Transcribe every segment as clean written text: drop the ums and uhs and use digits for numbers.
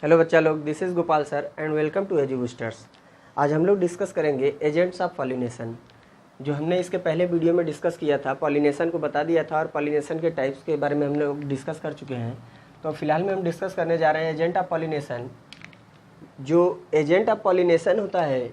Hello बच्चा लोग, this is Gopal sir and welcome to Edu Boosters. आज हम लोग डिस्कस करेंगे एजेंट्स ऑफ पॉलिनेशन। जो हमने इसके पहले वीडियो में डिस्कस किया था, पॉलिनेशन को बता दिया था और पॉलिनेशन के टाइप्स के बारे में हम लोग डिस्कस कर चुके हैं। तो फिलहाल में हम डिस्कस करने जा रहे हैं एजेंट ऑफ पॉलिनेशन। जो एजेंट ऑफ पॉलिनेशन होता है,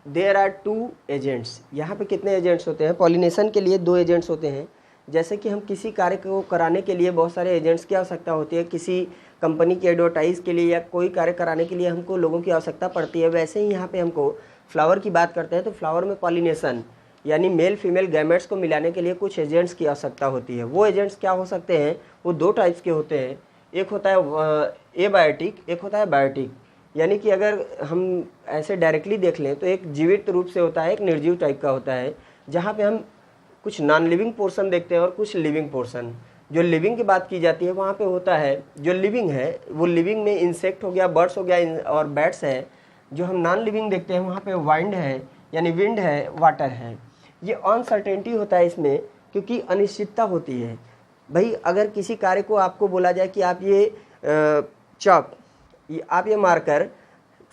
देयर आर टू एजेंट्स। यहाँ पे कितने एजेंट्स होते हैं? पॉलिनेशन के लिए 2 एजेंट्स होते हैं। जैसे कि हम किसी कार्य को कराने के लिए बहुत सारे एजेंट्स की आवश्यकता होती है। किसी कंपनी की एडवर्टाइज़ के लिए या कोई कार्य कराने के लिए हमको लोगों की आवश्यकता पड़ती है। वैसे ही यहाँ पे हमको फ्लावर की बात करते हैं तो फ्लावर में पॉलिनेशन यानी मेल फीमेल गैमेट्स को मिलाने के लिए कुछ एजेंट्स की आवश्यकता होती है। वो एजेंट्स क्या हो सकते हैं? वो 2 टाइप्स के होते हैं। एक होता है एबायोटिक, एक होता है बायोटिक। यानी कि अगर हम ऐसे डायरेक्टली देख लें तो एक जीवित रूप से होता है, एक निर्जीव टाइप का होता है, जहाँ पे हम कुछ नॉन लिविंग पोर्शन देखते हैं और कुछ लिविंग पोर्शन। जो लिविंग की बात की जाती है वहाँ पे होता है, जो लिविंग है वो लिविंग में इंसेक्ट हो गया, बर्ड्स हो गया और बैट्स है। जो हम नॉन लिविंग देखते हैं वहाँ पे वाइंड है यानी विंड है, वाटर है। ये अनसर्टेनिटी होता है इसमें, क्योंकि अनिश्चितता होती है। भाई अगर किसी कार्य को आपको बोला जाए कि आप ये चॉक, आप ये मार्कर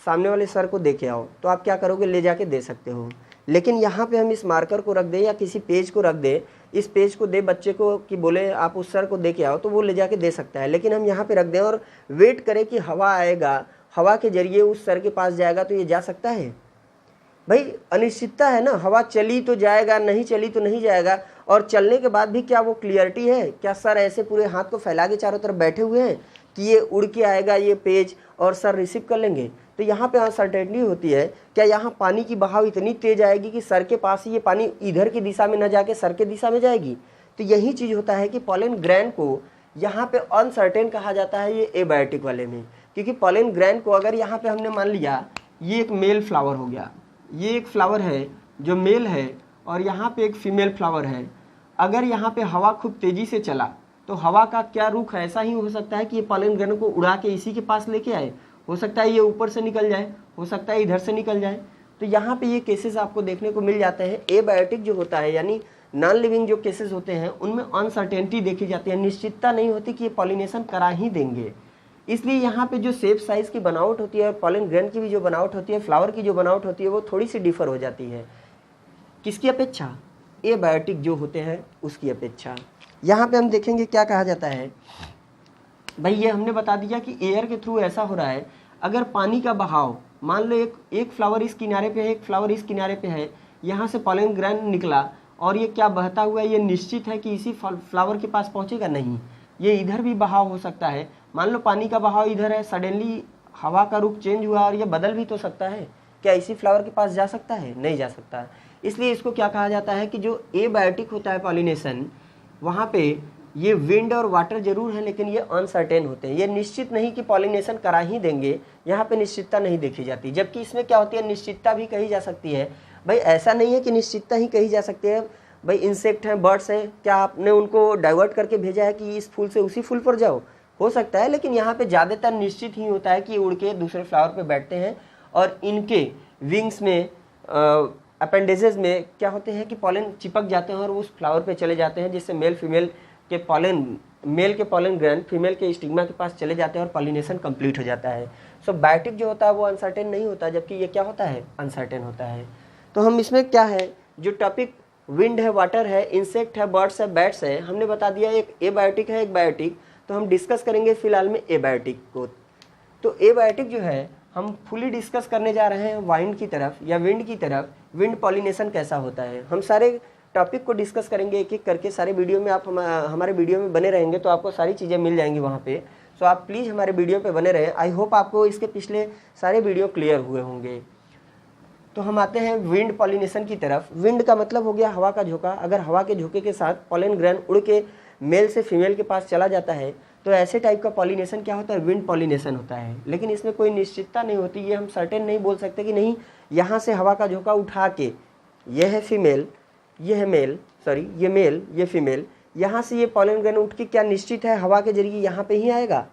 सामने वाले सर को दे के आओ, तो आप क्या करोगे? ले जाके दे सकते हो। लेकिन यहाँ पे हम इस मार्कर को रख दें या किसी पेज को रख दें, इस पेज को दे बच्चे को कि बोले आप उस सर को दे के आओ, तो वो ले जाके दे सकता है। लेकिन हम यहाँ पे रख दें और वेट करें कि हवा आएगा, हवा के जरिए उस सर के पास जाएगा, तो ये जा सकता है? भाई अनिश्चितता है ना। हवा चली तो जाएगा, नहीं चली तो नहीं जाएगा। और चलने के बाद भी क्या वो क्लियरिटी है? क्या सर ऐसे पूरे हाथ को फैला के चारों तरफ बैठे हुए हैं कि ये उड़ के आएगा ये पेज और सर रिसीव कर लेंगे? तो यहाँ पे अनसर्टेनिटी होती है। क्या यहाँ पानी की बहाव इतनी तेज आएगी कि सर के पास ही ये पानी इधर की दिशा में न जाके सर के दिशा में जाएगी? तो यही चीज़ होता है कि पॉलन ग्रैन को यहाँ पे अनसर्टेन कहा जाता है ये एबायोटिक वाले में। क्योंकि पॉलन ग्रैन को अगर यहाँ पे हमने मान लिया ये एक मेल फ्लावर हो गया, ये एक फ्लावर है जो मेल है और यहाँ पे एक फीमेल फ्लावर है। अगर यहाँ पे हवा खूब तेजी से चला तो हवा का क्या रुख ऐसा ही हो सकता है कि ये पॉलन ग्रैन को उड़ा के इसी के पास लेके आए। हो सकता है ये ऊपर से निकल जाए, हो सकता है इधर से निकल जाए। तो यहाँ पे ये केसेस आपको देखने को मिल जाते हैं। एबायोटिक जो होता है यानी नॉन लिविंग जो केसेस होते हैं उनमें अनसर्टेनिटी देखी जाती है, निश्चितता नहीं होती कि ये पॉलिनेशन करा ही देंगे। इसलिए यहाँ पे जो शेप साइज की बनावट होती है और पॉलन ग्रेन की भी जो बनावट होती है, फ्लावर की जो बनावट होती है, वो थोड़ी सी डिफर हो जाती है। किसकी अपेक्षा? एबायोटिक जो होते हैं उसकी अपेक्षा। यहाँ पे हम देखेंगे क्या कहा जाता है। भाई ये हमने बता दिया कि एयर के थ्रू ऐसा हो रहा है। अगर पानी का बहाव मान लो एक फ्लावर इस किनारे पे है, एक फ्लावर इस किनारे पे है, यहाँ से पॉलन ग्रेन निकला और ये क्या बहता हुआ है, ये निश्चित है कि इसी फ्लावर के पास पहुँचेगा? नहीं, ये इधर भी बहाव हो सकता है। मान लो पानी का बहाव इधर है, सडनली हवा का रुख चेंज हुआ और ये बदल भी तो सकता है। क्या इसी फ्लावर के पास जा सकता है? नहीं जा सकता है। इसलिए इसको क्या कहा जाता है कि जो एबायोटिक होता है पॉलिनेशन, वहाँ पे ये विंड और वाटर जरूर है लेकिन ये अनसर्टेन होते हैं। ये निश्चित नहीं कि पॉलिनेशन करा ही देंगे, यहाँ पे निश्चितता नहीं देखी जाती। जबकि इसमें क्या होती है, निश्चितता भी कही जा सकती है। भाई ऐसा नहीं है कि निश्चितता ही कही जा सकती है। भाई इंसेक्ट हैं, बर्ड्स हैं, क्या आपने उनको डाइवर्ट करके भेजा है कि इस फूल से उसी फूल पर जाओ? हो सकता है, लेकिन यहाँ पे ज़्यादातर निश्चित ही होता है कि उड़ के दूसरे फ्लावर पे बैठते हैं और इनके विंग्स में अपेंडेजेस में क्या होते हैं कि पॉलन चिपक जाते हैं और उस फ्लावर पे चले जाते हैं, जिससे मेल फीमेल के पॉलन, मेल के पॉलन ग्रैंड फीमेल के स्टिग्मा के पास चले जाते हैं और पॉलिनेशन कंप्लीट हो जाता है। सो बायोटिक जो होता है वो अनसर्टेन नहीं होता, जबकि ये क्या होता है? अनसर्टेन होता है। तो हम इसमें क्या है, जो टॉपिक विंड है, वाटर है, इंसेक्ट है, बर्ड्स है, बैट्स है, हमने बता दिया एक एबायोटिक है, एक बायोटिक। तो हम डिस्कस करेंगे फिलहाल में एबायोटिक को। तो एबायोटिक जो है हम फुली डिस्कस करने जा रहे हैं वाइंड की तरफ या विंड की तरफ। विंड पॉलिनेशन कैसा होता है, हम सारे टॉपिक को डिस्कस करेंगे एक एक करके। सारे वीडियो में आप हमारे वीडियो में बने रहेंगे तो आपको सारी चीज़ें मिल जाएंगी वहाँ पे। सो आप प्लीज़ हमारे वीडियो पे बने रहें। आई होप आपको इसके पिछले सारे वीडियो क्लियर हुए होंगे। तो हम आते हैं विंड पॉलिनेशन की तरफ। विंड का मतलब हो गया हवा का झोंका। अगर हवा के झोंके के साथ पॉलन ग्रैन उड़ के मेल से फीमेल के पास चला जाता है तो ऐसे टाइप का पॉलिनेशन क्या होता है? विंड पॉलिनेशन होता है। लेकिन इसमें कोई निश्चितता नहीं होती। ये हम सर्टेन नहीं बोल सकते कि नहीं यहाँ से हवा का झोंका उठा के, ये है फीमेल, ये है मेल, सॉरी ये मेल, ये फीमेल, यहाँ से ये पॉलन ग्रैन उठ के क्या निश्चित है हवा के जरिए यहाँ पे ही आएगा?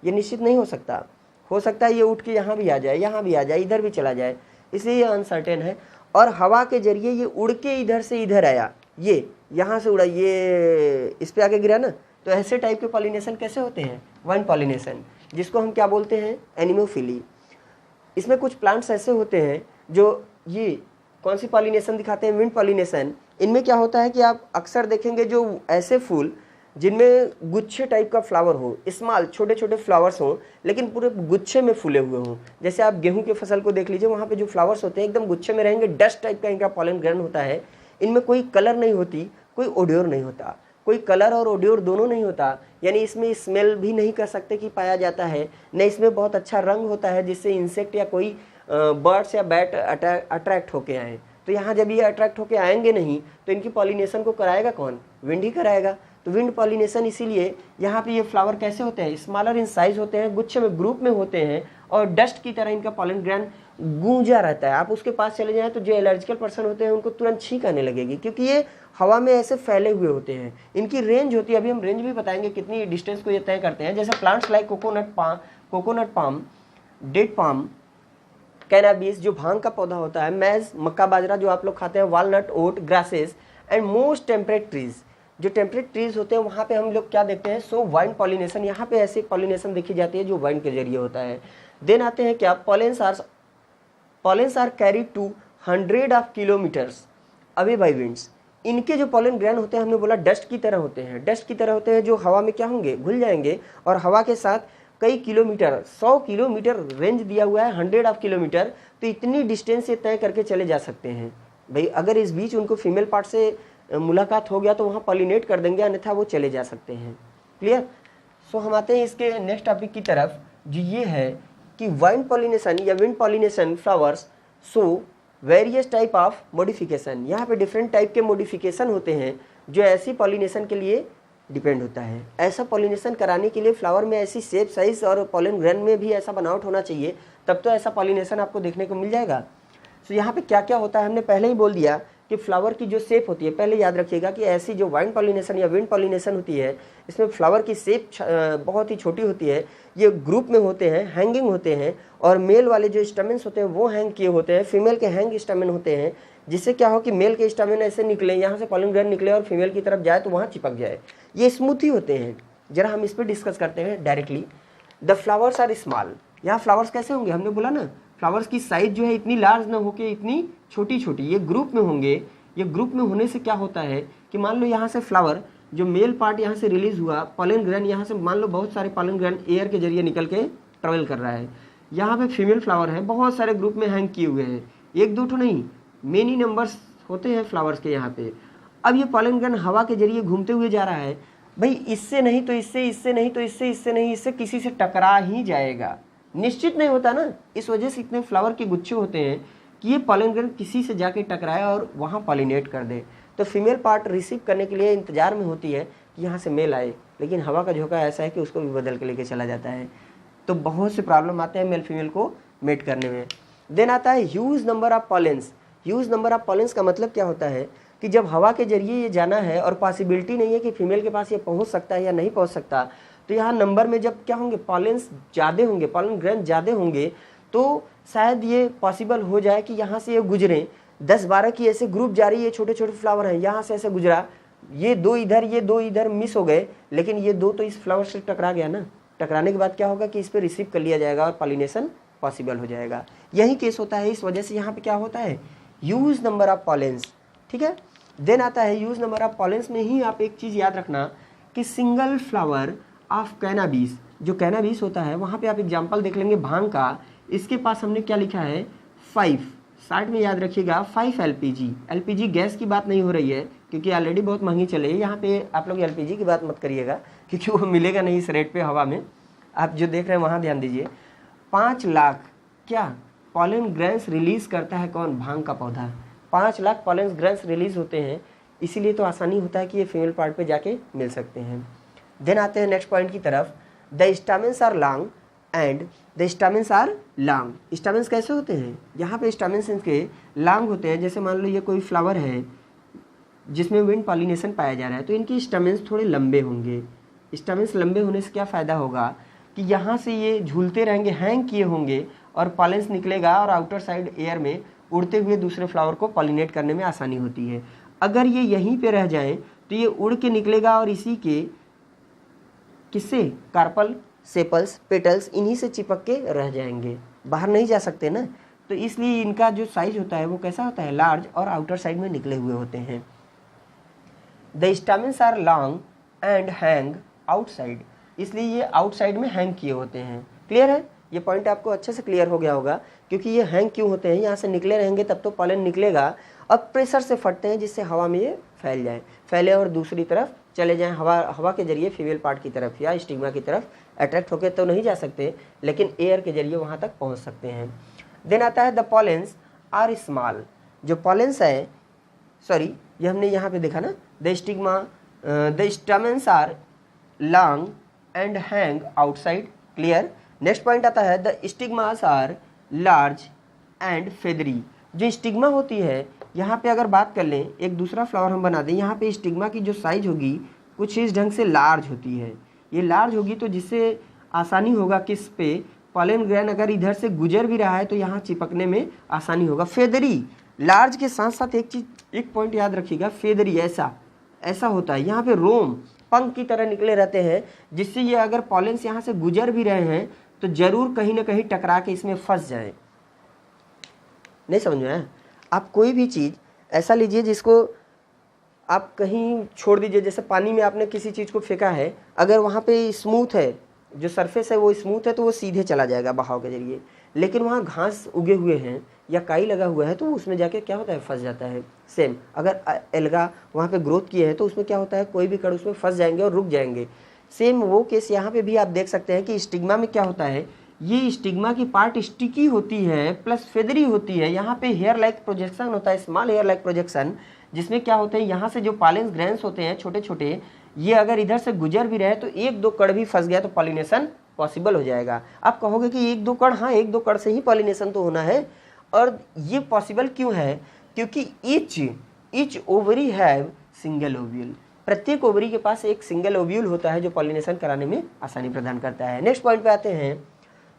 ये निश्चित नहीं हो सकता। हो सकता है ये उठ के यहाँ भी आ जाए, यहाँ भी आ जाए, इधर भी चला जाए, इसलिए ये अनसर्टेन है। और हवा के जरिए ये उड़ के इधर से इधर आया, ये यहाँ से उड़ा, ये इस पे आके गिरा ना, तो ऐसे टाइप के पॉलिनेशन कैसे होते हैं? Wind pollination. जिसको हम क्या बोलते हैं, एनिमोफिली। इसमें कुछ प्लांट्स ऐसे होते हैं जो ये कौन सी पॉलिनेशन दिखाते हैं, विंड पॉलिनेशन। इनमें क्या होता है कि आप अक्सर देखेंगे जो ऐसे फूल जिनमें गुच्छे टाइप का फ्लावर हो, स्मॉल छोटे छोटे फ्लावर्स हों लेकिन पूरे गुच्छे में फूले हुए हों। जैसे आप गेहूं के फसल को देख लीजिए, वहाँ पे जो फ्लावर्स होते हैं एकदम गुच्छे में रहेंगे, डस्ट टाइप का इनका पॉलन ग्रैंड होता है। इनमें कोई कलर नहीं होती, कोई ओडियोर नहीं होता, कोई कलर और ओडियोर दोनों नहीं होता, यानी इसमें स्मेल भी नहीं कर सकते कि पाया जाता है, न इसमें बहुत अच्छा रंग होता है जिससे इंसेक्ट या कोई बर्ड्स या बैट अट्रैक्ट होके आए। तो यहाँ जब ये अट्रैक्ट होके आएंगे नहीं तो इनकी पॉलिनेशन को कराएगा कौन, विंड ही कराएगा। तो विंड पॉलिनेशन, इसीलिए यहाँ पे ये फ्लावर कैसे होते हैं, स्मॉलर इन साइज होते हैं, गुच्छे में ग्रुप में होते हैं और डस्ट की तरह इनका पॉलन ग्रैंड गूंजा रहता है। आप उसके पास चले जाएं तो जो एलर्जिकल पर्सन होते हैं उनको तुरंत छींक आने लगेगी, क्योंकि ये हवा में ऐसे फैले हुए होते हैं। इनकी रेंज होती है, अभी हम रेंज भी बताएंगे कितनी डिस्टेंस को ये तय करते हैं। जैसे plants like coconut palm, date palm, cannabis जो भांग का पौधा होता है, मैज मक्का बाजरा जो आप लोग खाते हैं, walnut, oat, grasses and most temperate trees. जो टेम्परेट ट्रीज होते हैं वहाँ पे हम लोग क्या देखते हैं, सो वाइन पॉलिनेशन। यहाँ पे ऐसी पॉलिनेशन देखी जाती है जो वाइन के जरिए होता है। देन आते हैं क्या, pollens are carry to 100 of kilometres away by winds. इनके जो पॉलन ग्रैन होते हैं हमने बोला डस्ट की तरह होते हैं, डस्ट की तरह होते हैं जो हवा में क्या होंगे, घुल जाएंगे और हवा के साथ कई किलोमीटर, 100 किलोमीटर रेंज दिया हुआ है, 100 ऑफ किलोमीटर, तो इतनी डिस्टेंस से तय करके चले जा सकते हैं। भाई अगर इस बीच उनको फीमेल पार्ट से मुलाकात हो गया तो वहाँ पॉलिनेट कर देंगे, अन्यथा वो चले जा सकते हैं। क्लियर। सो हम आते हैं इसके नेक्स्ट टॉपिक की तरफ, जो ये है कि वाइन पॉलिनेशन या wind pollination flowers so various type of modification. यहाँ पे डिफरेंट टाइप के मॉडिफिकेशन होते हैं जो ऐसी पॉलिनेशन के लिए डिपेंड होता है। ऐसा पॉलिनेशन कराने के लिए फ्लावर में ऐसी शेप, साइज और पॉलन ग्रेन में भी ऐसा बनावट होना चाहिए, तब तो ऐसा पॉलिनेशन आपको देखने को मिल जाएगा। सो यहाँ पे क्या क्या होता है हमने पहले ही बोल दिया कि फ्लावर की जो शेप होती है, पहले याद रखिएगा कि ऐसी जो वाइन पॉलिनेशन या विंड पॉलिनेशन होती है इसमें फ्लावर की शेप बहुत ही छोटी होती है। ये ग्रुप में होते हैं, हैंगिंग होते हैं, और मेल वाले जो स्टैमेंस होते हैं वो हैंग किए होते हैं, फीमेल के हैंग स्टैमेन होते हैं, जिससे क्या हो कि मेल के स्टैमेन ऐसे निकले, यहाँ से पॉलन ग्रेन निकले और फीमेल की तरफ जाए तो वहाँ चिपक जाए। ये स्मूथ ही होते हैं। जरा हम इस पर डिस्कस करते हैं directly. The flowers are small. यहाँ फ्लावर्स कैसे होंगे, हमने बोला ना फ्लावर्स की साइज जो है इतनी लार्ज ना होके इतनी छोटी छोटी, ये ग्रुप में होंगे। ये ग्रुप में होने से क्या होता है कि मान लो यहाँ से फ्लावर जो मेल पार्ट यहाँ से रिलीज हुआ, पॉलन ग्रेन यहाँ से मान लो बहुत सारे पॉलन ग्रेन एयर के जरिए निकल के ट्रेवल कर रहा है। यहाँ पे फीमेल फ्लावर है, बहुत सारे ग्रुप में हैंग किए हुए हैं, एक दो तो नहीं, मेनी नंबर्स होते हैं फ्लावर्स के यहाँ पे। अब ये पॉलन ग्रेन हवा के जरिए घूमते हुए जा रहा है, भाई इससे नहीं तो इससे, इससे नहीं तो इससे, इससे नहीं इससे, किसी से टकरा ही जाएगा, निश्चित नहीं होता ना। इस वजह से इतने फ्लावर के गुच्छे होते हैं कि ये पॉलन ग्रेन किसी से जाके टकराए और वहाँ पॉलिनेट कर दे। तो फीमेल पार्ट रिसीव करने के लिए इंतजार में होती है कि यहाँ से मेल आए, लेकिन हवा का झोंका ऐसा है कि उसको भी बदल के लेके चला जाता है। तो बहुत से प्रॉब्लम आते हैं मेल फीमेल को मेट करने में। देन आता है huge number of pollens. Huge number of pollens का मतलब क्या होता है कि जब हवा के जरिए ये जाना है और पॉसिबिलिटी नहीं है कि फीमेल के पास ये पहुँच सकता है या नहीं पहुँच सकता, तो यहाँ नंबर में जब क्या होंगे, पॉलेंस ज़्यादा होंगे, पॉलन ग्रेन ज़्यादा होंगे, तो शायद ये पॉसिबल हो जाए कि यहाँ से ये गुजरें। 10-12 की ऐसे ग्रुप जा रही है, छोटे छोटे फ्लावर हैं, यहाँ से ऐसे गुजरा, ये दो इधर ये दो इधर मिस हो गए, लेकिन ये दो तो इस फ्लावर से टकरा गया ना। टकराने के बाद क्या होगा कि इस पर रिसीव कर लिया जाएगा और पॉलिनेशन पॉसिबल हो जाएगा। यही केस होता है। इस वजह से यहाँ पे क्या होता है, ह्यूज नंबर ऑफ पॉलेंस। ठीक है। देन आता है ह्यूज नंबर ऑफ पॉलेंस में ही आप एक चीज़ याद रखना कि सिंगल फ्लावर ऑफ कैनाबिस, जो कैनाबिस होता है वहाँ पे आप एग्जाम्पल देख लेंगे भांग का, इसके पास हमने क्या लिखा है 5, साइड में याद रखिएगा 5 LPG। LPG गैस की बात नहीं हो रही है क्योंकि ऑलरेडी बहुत महंगी चले, यहाँ पे आप लोग LPG की बात मत करिएगा क्योंकि वो मिलेगा नहीं इस रेट पे हवा में। आप जो देख रहे हैं वहाँ ध्यान दीजिए। 5 लाख क्या पॉलन ग्रेन्स रिलीज करता है कौन, भांग का पौधा। 5 लाख पॉलन ग्रेन्स रिलीज होते हैं, इसीलिए तो आसानी होता है कि ये फीमेल पार्ट पे जाके मिल सकते हैं। देन आते हैं नेक्स्ट पॉइंट की तरफ। The stamens are long and the stamens are long. Stamens कैसे होते हैं, यहाँ पे स्टामेंस इनके लॉन्ग होते हैं। जैसे मान लो ये कोई फ्लावर है जिसमें विंड पॉलिनेशन पाया जा रहा है, तो इनकी स्टामेंस थोड़े लंबे होंगे। स्टामेंस लंबे होने से क्या फ़ायदा होगा कि यहाँ से ये झूलते रहेंगे, हैंग किए होंगे और पॉलेंस निकलेगा और आउटर साइड एयर में उड़ते हुए दूसरे फ्लावर को पॉलिनेट करने में आसानी होती है। अगर ये यहीं पे रह जाएं तो ये उड़ के निकलेगा और इसी के किससे, कार्पल सेपल्स, पेटल्स इन्हीं से चिपक के रह जाएंगे, बाहर नहीं जा सकते ना। तो इसलिए इनका जो साइज होता है वो कैसा होता है, लार्ज और आउटर साइड में निकले हुए होते हैं। The stamens are long and hang outside, इसलिए ये आउटसाइड में हैंग किए होते हैं। क्लियर है, ये पॉइंट आपको अच्छे से क्लियर हो गया होगा, क्योंकि ये हैंग क्यों होते हैं, यहाँ से निकले रहेंगे तब तो पॉलन निकलेगा, अब प्रेशर से फटते हैं जिससे हवा में ये फैले और दूसरी तरफ चले जाएं, हवा के जरिए फीमेल पार्ट की तरफ या स्टिग्मा की तरफ अट्रैक्ट होकर तो नहीं जा सकते, लेकिन एयर के जरिए वहाँ तक पहुँच सकते हैं। देन आता है द पॉलेंस आर स्मॉल, जो पॉलेंस है, सॉरी ये हमने यहाँ पे देखा ना, the stamens are long and hang outside. Clear. Next point आता है the stigmas are large and feathery, जो स्टिग्मा होती है, यहाँ पे अगर बात कर लें, एक दूसरा फ्लावर हम बना दें, यहाँ पे स्टिग्मा की जो साइज होगी कुछ इस ढंग से लार्ज होती है, ये लार्ज होगी तो जिससे आसानी होगा किस पे, पॉलन ग्रेन अगर इधर से गुजर भी रहा है तो यहाँ चिपकने में आसानी होगा। फेदरी, लार्ज के साथ साथ एक पॉइंट याद रखिएगा, फेदरी ऐसा होता है, यहाँ पे रोम पंख की तरह निकले रहते हैं, जिससे ये अगर पॉलेंस यहाँ से गुजर भी रहे हैं तो जरूर कहीं ना कहीं टकरा के इसमें फंस जाए। नहीं समझ में आया? आप कोई भी चीज़ ऐसा लीजिए जिसको आप कहीं छोड़ दीजिए, जैसे पानी में आपने किसी चीज़ को फेंका है, अगर वहाँ पे स्मूथ है, जो सरफेस है वो स्मूथ है तो वो सीधे चला जाएगा बहाव के जरिए, लेकिन वहाँ घास उगे हुए हैं या काई लगा हुआ है तो उसमें जाके क्या होता है, फंस जाता है। सेम अगर एल्गा वहाँ पे ग्रोथ किए हैं तो उसमें क्या होता है, कोई भी कण उसमें फंस जाएंगे और रुक जाएंगे। सेम वो केस यहाँ पे भी आप देख सकते हैं कि स्टिग्मा में क्या होता है, ये स्टिग्मा की पार्ट स्टिकी होती है प्लस फेदरी होती है, यहाँ पे हेयर लाइक प्रोजेक्शन होता है, स्मॉल हेयर लाइक प्रोजेक्शन, जिसमें क्या होते हैं, यहाँ से जो पॉलेंस ग्रैन्स होते हैं छोटे छोटे, ये अगर इधर से गुजर भी रहे तो एक दो कण भी फंस गया तो पॉलिनेशन पॉसिबल हो जाएगा। आप कहोगे कि एक दो कण, हाँ एक दो कण से ही पॉलिनेशन तो होना है, और ये पॉसिबल क्यों है, क्योंकि each ovary have single ovule, प्रत्येक ओवरी के पास एक सिंगल ओव्यूल होता है जो पॉलिनेशन कराने में आसानी प्रदान करता है। नेक्स्ट पॉइंट पे आते हैं,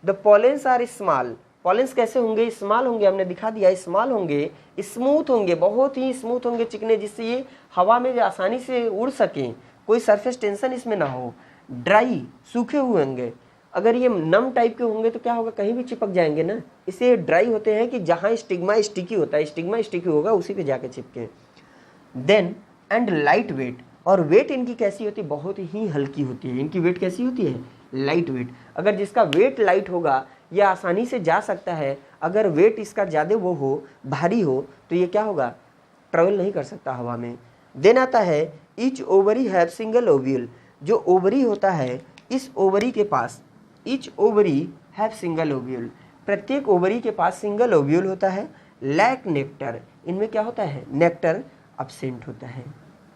the pollens are small, pollens कैसे होंगे, स्मॉल होंगे, हमने दिखा दिया, स्मॉल होंगे, स्मूथ होंगे, बहुत ही स्मूथ होंगे, चिकने, जिससे ये हवा में आसानी से उड़ सकें, कोई सरफेस टेंशन इसमें ना हो। ड्राई, सूखे हुए होंगे, अगर ये नम टाइप के होंगे तो क्या होगा, कहीं भी चिपक जाएंगे ना, इससे ड्राई होते हैं कि जहाँ स्टिग्मा स्टिकी होता है, स्टिग्मा स्टिकी होगा उसी पे जाके चिपके। देन एंड लाइट वेट, और वेट इनकी कैसी होती है, बहुत ही हल्की होती है, इनकी वेट कैसी होती है, लाइट वेट। अगर जिसका वेट लाइट होगा ये आसानी से जा सकता है, अगर वेट इसका ज़्यादा वो हो, भारी हो, तो ये क्या होगा, ट्रेवल नहीं कर सकता हवा में। देन आता है each ovary have single ovule, जो ओवरी होता है, इस ओवरी के पास, each ovary have single ovule, प्रत्येक ओवरी के पास सिंगल ओव्यूल होता है। लैक नेक्टर, इनमें क्या होता है, नेक्टर अब्सेंट होता है,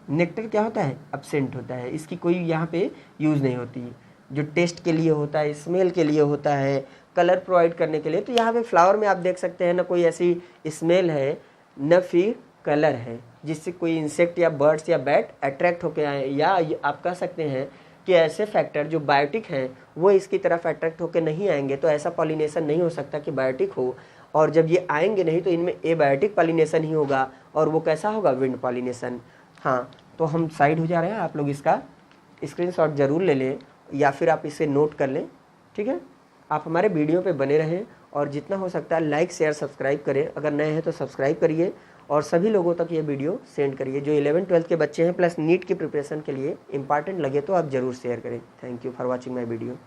नेक्टर क्या होता है, अब्सेंट होता है, इसकी कोई यहाँ पे यूज़ नहीं होती, जो टेस्ट के लिए होता है, स्मेल के लिए होता है, कलर प्रोवाइड करने के लिए। तो यहाँ पे फ्लावर में आप देख सकते हैं ना, कोई ऐसी स्मेल है न फिर कलर है जिससे कोई इंसेक्ट या बर्ड्स या बैट अट्रैक्ट होके आए, या आप कह सकते हैं कि ऐसे फैक्टर जो बायोटिक हैं वो इसकी तरफ अट्रैक्ट होके नहीं आएंगे, तो ऐसा पॉलिनेशन नहीं हो सकता कि बायोटिक हो, और जब ये आएंगे नहीं तो इनमें एबायोटिक पॉलिनेशन ही होगा, और वो कैसा होगा, विंड पॉलिनेशन। हाँ, तो हम साइड हो जा रहे हैं, आप लोग इसका स्क्रीनशॉट जरूर ले लें या फिर आप इसे नोट कर लें, ठीक है। आप हमारे वीडियो पे बने रहें और जितना हो सकता है लाइक शेयर सब्सक्राइब करें, अगर नए हैं तो सब्सक्राइब करिए और सभी लोगों तक ये वीडियो सेंड करिए, जो 11-12 के बच्चे हैं प्लस नीट की प्रिपरेशन के लिए इंपॉर्टेंट लगे तो आप ज़रूर शेयर करें। Thank you for watching my video.